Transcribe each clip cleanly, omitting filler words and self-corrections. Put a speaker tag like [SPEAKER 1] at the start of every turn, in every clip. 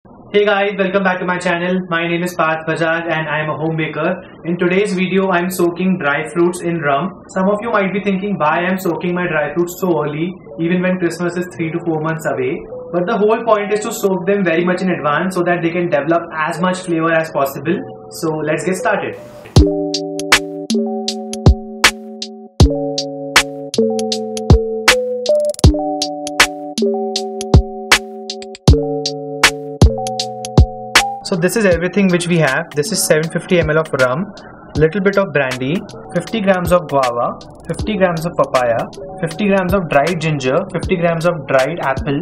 [SPEAKER 1] Hey guys, welcome back to my channel. My name is Parth Bajaj and I am a homemaker. In today's video, I am soaking dry fruits in rum. Some of you might be thinking why I am soaking my dry fruits so early, even when Christmas is 3 to 4 months away. But the whole point is to soak them very much in advance so that they can develop as much flavor as possible. So let's get started. So this is everything which we have. This is 750 ml of rum, little bit of brandy, 50 grams of guava, 50 grams of papaya, 50 grams of dried ginger, 50 grams of dried apple,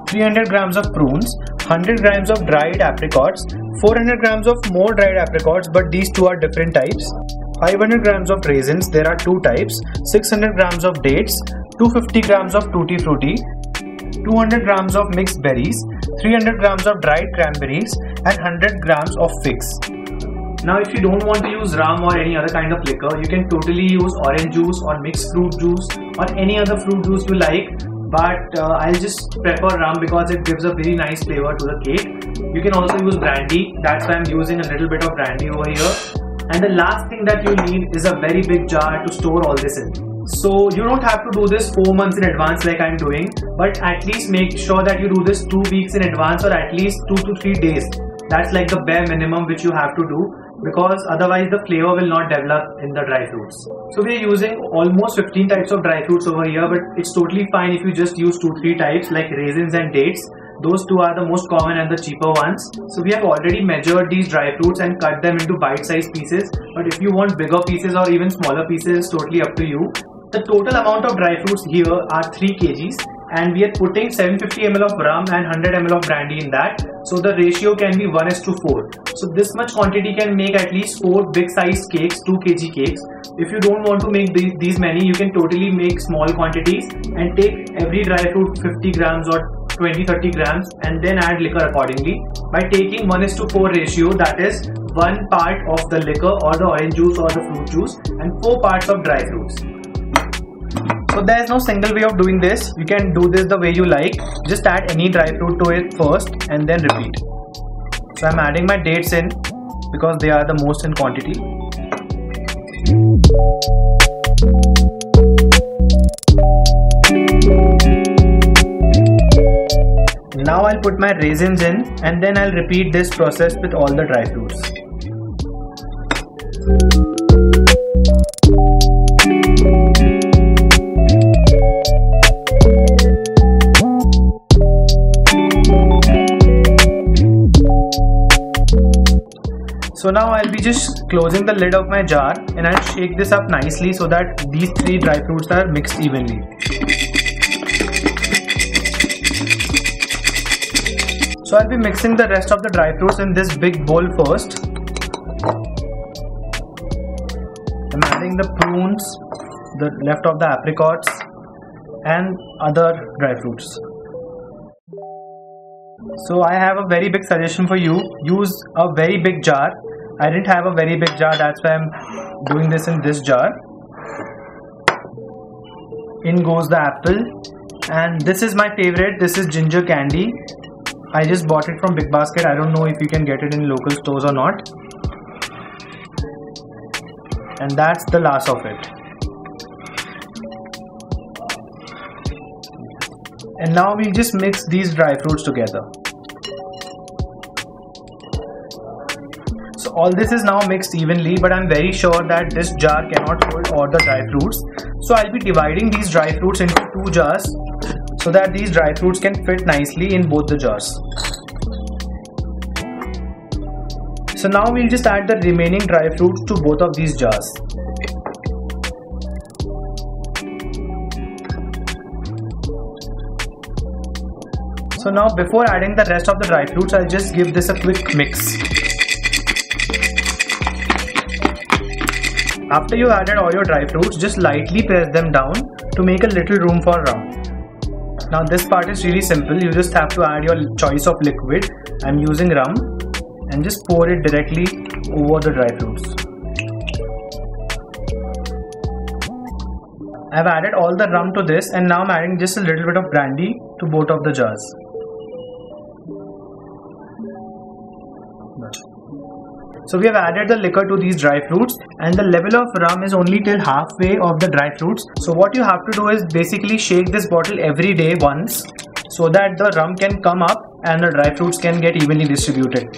[SPEAKER 1] 300 grams of prunes, 100 grams of dried apricots, 400 grams of more dried apricots, but these two are different types, 500 grams of raisins, there are two types, 600 grams of dates, 250 grams of tutti frutti, 200 grams of mixed berries, 300 grams of dried cranberries and 100 grams of figs. Now if you don't want to use rum or any other kind of liquor, you can totally use orange juice or mixed fruit juice or any other fruit juice you like, but I'll just prefer rum because it gives a very nice flavor to the cake. You can also use brandy, that's why I'm using a little bit of brandy over here. And the last thing that you need is a very big jar to store all this in. So you don't have to do this 4 months in advance like I'm doing, but at least make sure that you do this 2 weeks in advance or at least 2 to 3 days. That's like the bare minimum which you have to do, because otherwise the flavor will not develop in the dry fruits. So we are using almost 15 types of dry fruits over here, but it's totally fine if you just use 2-3 types like raisins and dates. Those two are the most common and the cheaper ones. So we have already measured these dry fruits and cut them into bite-sized pieces, but if you want bigger pieces or even smaller pieces, it's totally up to you. The total amount of dry fruits here are 3 kgs and we are putting 750 ml of rum and 100 ml of brandy in that. So the ratio can be 1:4. So this much quantity can make at least 4 big sized cakes, 2 kg cakes. If you don't want to make these many, you can totally make small quantities and take every dry fruit 50 grams or 20-30 grams and then add liquor accordingly. By taking 1:4 ratio, that is 1 part of the liquor or the orange juice or the fruit juice and 4 parts of dry fruits. So there is no single way of doing this. You can do this the way you like. Just add any dry fruit to it first and then repeat. So I'm adding my dates in because they are the most in quantity. Now I'll put my raisins in and then I'll repeat this process with all the dry fruits. So now I'll be just closing the lid of my jar and I'll shake this up nicely so that these 3 dry fruits are mixed evenly. So I'll be mixing the rest of the dry fruits in this big bowl first. I'm adding the prunes, the left of the apricots and other dry fruits. So I have a very big suggestion for you. Use a very big jar. I didn't have a very big jar, that's why I'm doing this in this jar. In goes the apple, and this is my favorite. This is ginger candy. I just bought it from Big Basket. I don't know if you can get it in local stores or not. And that's the last of it. And now we'll just mix these dry fruits together. So all this is now mixed evenly, but I'm very sure that this jar cannot hold all the dry fruits. So I'll be dividing these dry fruits into 2 jars so that these dry fruits can fit nicely in both the jars. So now we'll just add the remaining dry fruits to both of these jars. So now before adding the rest of the dry fruits, I'll just give this a quick mix. After you added all your dry fruits, just lightly press them down to make a little room for rum. Now this part is really simple. You just have to add your choice of liquid. I'm using rum and just pour it directly over the dry fruits. I've added all the rum to this and now I'm adding just a little bit of brandy to both of the jars. So we have added the liquor to these dry fruits, and the level of rum is only till halfway of the dry fruits. So what you have to do is basically shake this bottle every day once, so that the rum can come up and the dry fruits can get evenly distributed.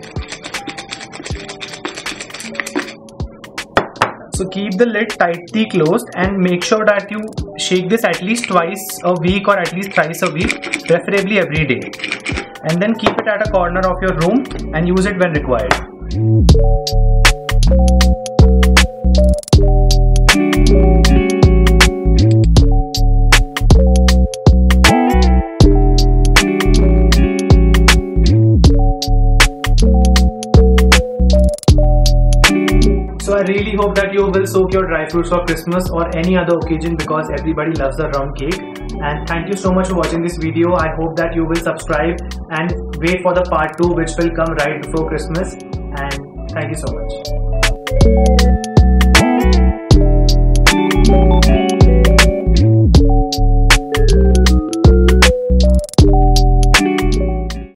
[SPEAKER 1] So keep the lid tightly closed and make sure that you shake this at least twice a week or at least thrice a week, preferably every day. And then keep it at a corner of your room and use it when required. So I really hope that you will soak your dry fruits for Christmas or any other occasion, because everybody loves the rum cake. And thank you so much for watching this video. I hope that you will subscribe and wait for the part 2, which will come right before Christmas. And thank you so much.